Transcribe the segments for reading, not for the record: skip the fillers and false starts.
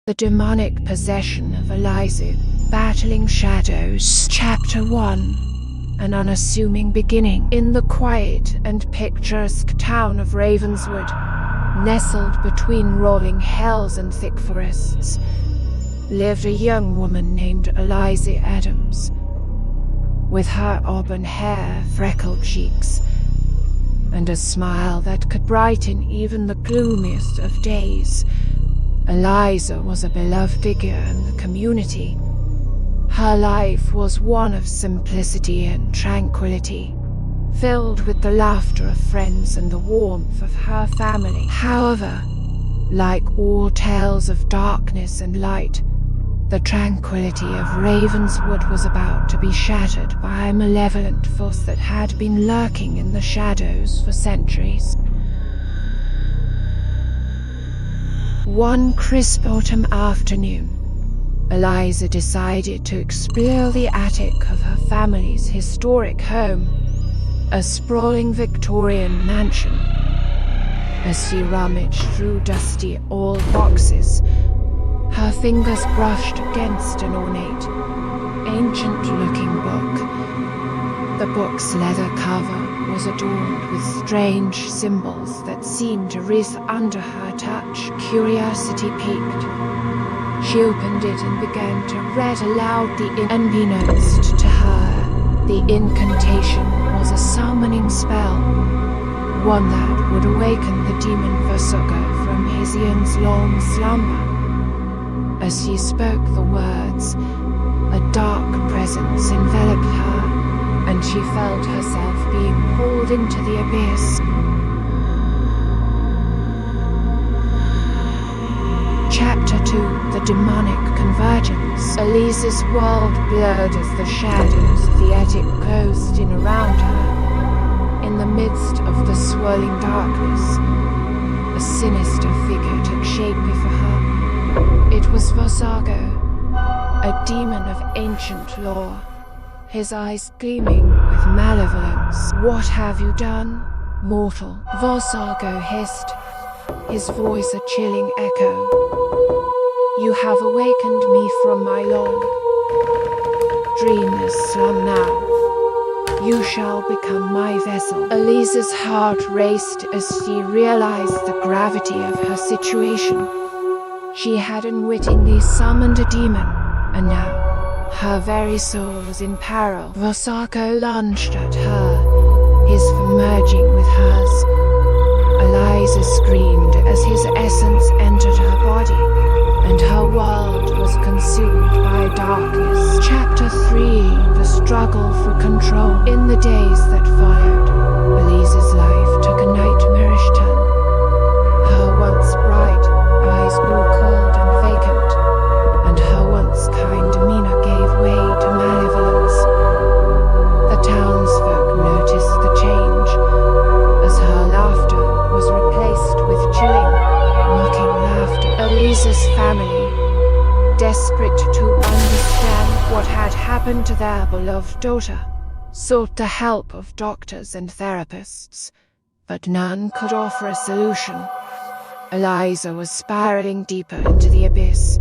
The demonic possession of Eliza, battling shadows. Chapter 1. An unassuming beginning. In the quiet and picturesque town of Ravenswood, nestled between rolling hills and thick forests, lived a young woman named Eliza Adams. With her auburn hair, freckled cheeks, and a smile that could brighten even the gloomiest of days, Eliza was a beloved figure in the community. Her life was one of simplicity and tranquility, filled with the laughter of friends and the warmth of her family. However, like all tales of darkness and light, the tranquility of Ravenswood was about to be shattered by a malevolent force that had been lurking in the shadows for centuries. One crisp autumn afternoon, Eliza decided to explore the attic of her family's historic home, a sprawling Victorian mansion. As she rummaged through dusty old boxes, her fingers brushed against an ornate, ancient-looking book. The book's leather cover was adorned with strange symbols that seemed to writhe under her touch. Curiosity piqued. She opened it and began to read aloud unbeknownst to her, the incantation was a summoning spell, one that would awaken the demon Vassago from his eon's long slumber. As she spoke the words, a dark presence enveloped her, and she felt herself being pulled into the abyss. Chapter 2. The Demonic Convergence. Eliza's world blurred as the shadows of the attic closed in around her. In the midst of the swirling darkness, a sinister figure took shape before her. It was Vassago, a demon of ancient lore, his eyes gleaming with malevolence. "What have you done, mortal?" Vassago hissed, his voice a chilling echo. "You have awakened me from my long, dreamless slumber now. You shall become my vessel." Eliza's heart raced as she realized the gravity of her situation. She had unwittingly summoned a demon, and now her very soul was in peril. Vassago lunged at her, his merging with hers. Eliza screamed as his essence entered her body, and her world was consumed by darkness. Chapter 3. The Struggle for Control. In the days that followed, Eliza's life took a nightmarish turn. Her once bright eyes grew cold and vacant, and her once kind demeanor gave way to malevolence. The townsfolk noticed the change, as her laughter was replaced with chilling, mocking laughter. Eliza's family, desperate to understand what had happened to their beloved daughter, sought the help of doctors and therapists, but none could offer a solution. Eliza was spiraling deeper into the abyss,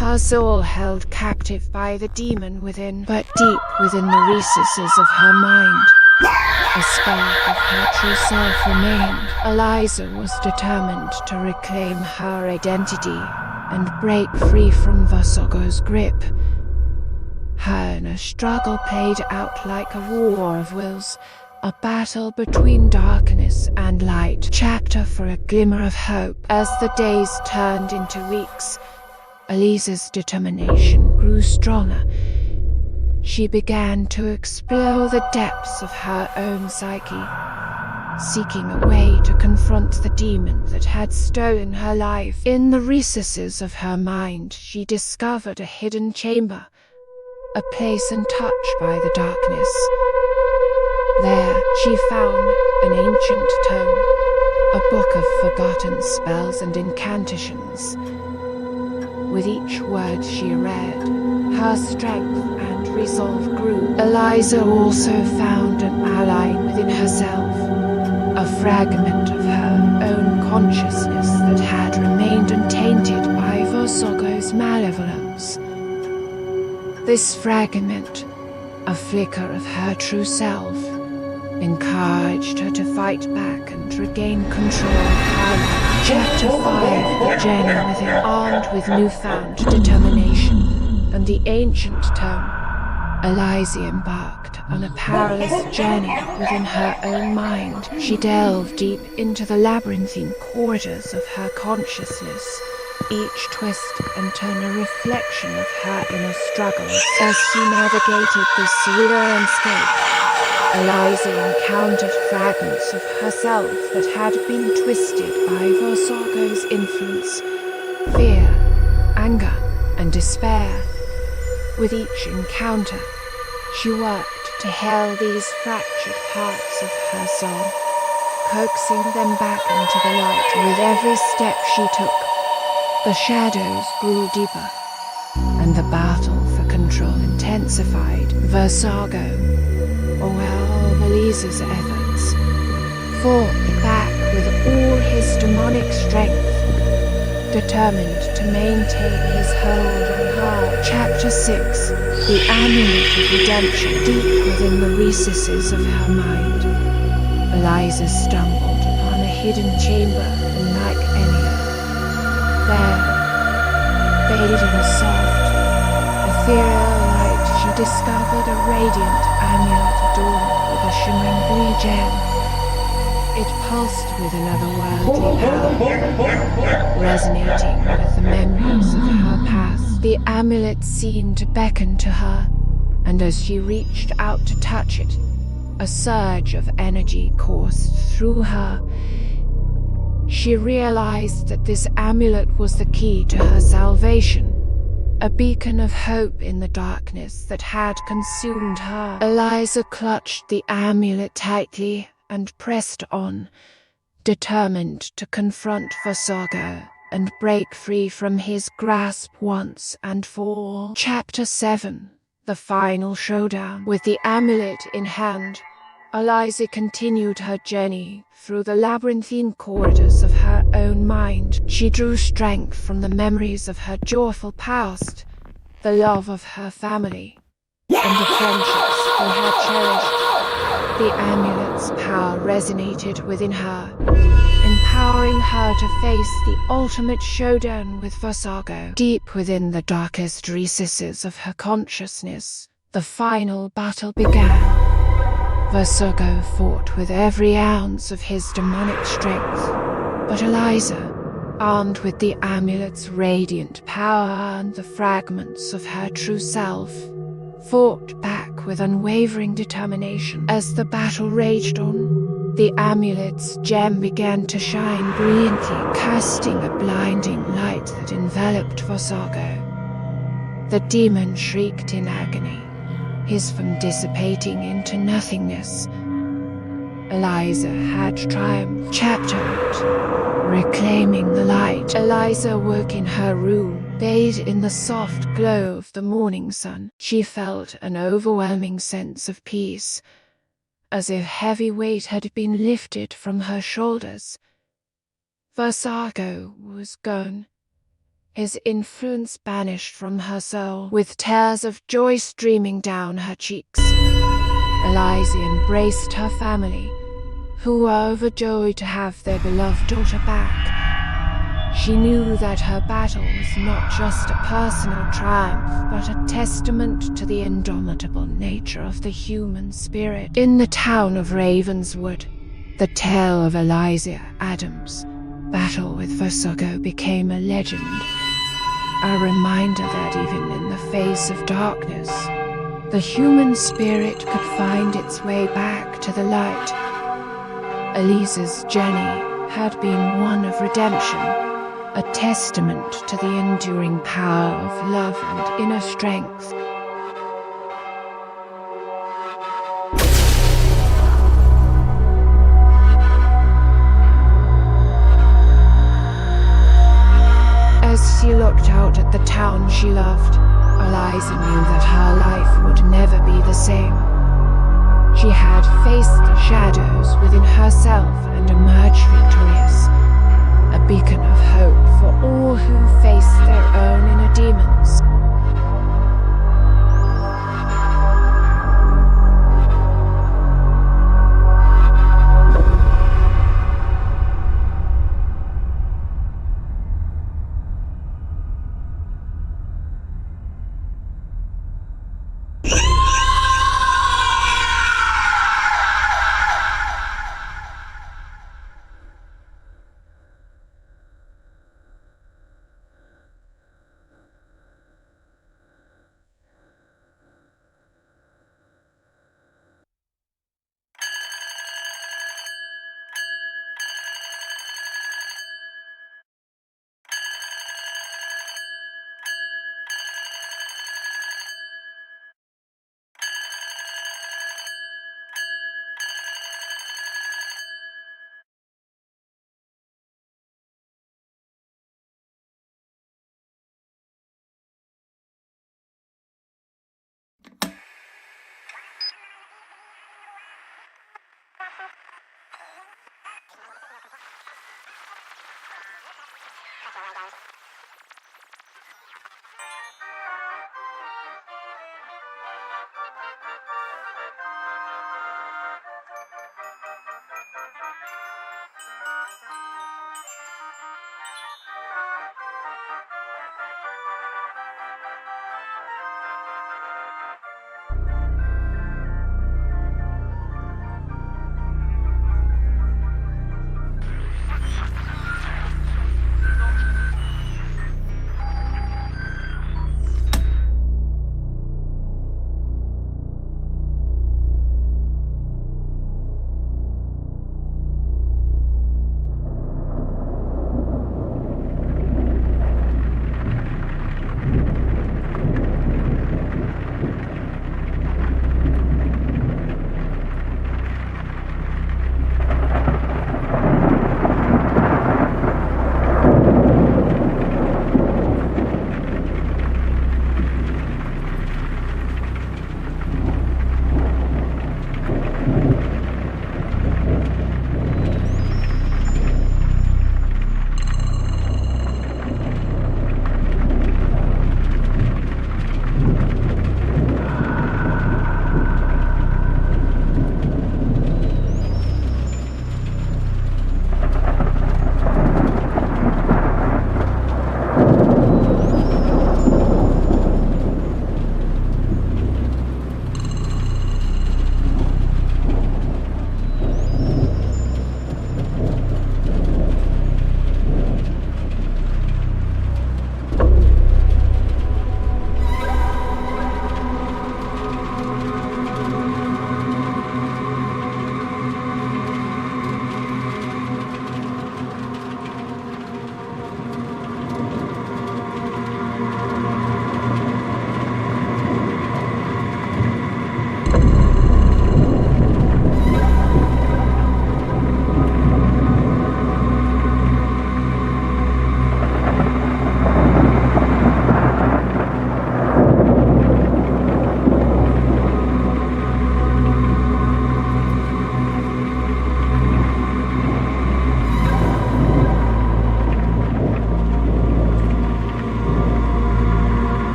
her soul held captive by the demon within. But deep within the recesses of her mind, a spark of her true self remained. Eliza was determined to reclaim her identity and break free from Vassago's grip. Her inner struggle played out like a war of wills, a battle between darkness and light. Chapter for a glimmer of hope. As the days turned into weeks, Eliza's determination grew stronger. She began to explore the depths of her own psyche, seeking a way to confront the demon that had stolen her life. In the recesses of her mind, she discovered a hidden chamber, a place untouched by the darkness. There, she found an ancient tome, a book of forgotten spells and incantations. With each word she read, her strength and resolve grew. Eliza also found an ally within herself, a fragment of her own consciousness that had remained untainted by Vassago's malevolence. This fragment, a flicker of her true self, encouraged her to fight back and regain control of her life. Chapter 5. The journey within. Armed with newfound determination and the ancient tome, Eliza embarked on a perilous journey within her own mind. She delved deep into the labyrinthine corridors of her consciousness, each twist and turn a reflection of her inner struggles. As she navigated this surreal landscape, Eliza encountered fragments of herself that had been twisted by Vassago's influence, fear, anger, and despair. With each encounter, she worked to heal these fractured parts of her soul, coaxing them back into the light. With every step she took, the shadows grew deeper, and the battle for control intensified. Vassago, well, Eliza's efforts, fought back with all his demonic strength, determined to maintain his hold on her. Chapter 6. The Amulet of Redemption. Deep within the recesses of her mind, Eliza stumbled upon a hidden chamber unlike any other. There, bathed in a soft, ethereal light, she discovered a radiant amulet adorned with a shimmering blue gem. It pulsed with another worldly power, resonating with the memories of her past. The amulet seemed to beckon to her, and as she reached out to touch it, a surge of energy coursed through her. She realized that this amulet was the key to her salvation, a beacon of hope in the darkness that had consumed her. Eliza clutched the amulet tightly and pressed on, determined to confront Vassago and break free from his grasp once and for all. Chapter 7. The Final Showdown. With the amulet in hand, Eliza continued her journey through the labyrinthine corridors of her own mind. She drew strength from the memories of her joyful past, the love of her family, and the friendships she had cherished. The amulet's power resonated within her, empowering her to face the ultimate showdown with Vassago. Deep within the darkest recesses of her consciousness, the final battle began. Vassago fought with every ounce of his demonic strength, but Eliza, armed with the amulet's radiant power and the fragments of her true self, fought back with unwavering determination. As the battle raged on, the amulet's gem began to shine brilliantly, casting a blinding light that enveloped Vassago. The demon shrieked in agony, his form dissipating into nothingness. Eliza had triumphed. Chapter 8. Reclaiming the light. Eliza woke in her room, bathed in the soft glow of the morning sun. She felt an overwhelming sense of peace, as if heavy weight had been lifted from her shoulders. Vassago was gone, his influence banished from her soul. With tears of joy streaming down her cheeks, Eliza embraced her family, who were overjoyed to have their beloved daughter back. She knew that her battle was not just a personal triumph, but a testament to the indomitable nature of the human spirit. In the town of Ravenswood, the tale of Eliza Adams' battle with Vassago became a legend, a reminder that even in the face of darkness, the human spirit could find its way back to the light. Eliza's journey had been one of redemption, a testament to the enduring power of love and inner strength. As she looked out at the town she loved, Eliza knew that her life would never be the same. She had faced the shadows within herself and emerged victorious, a beacon of hope for all who face their own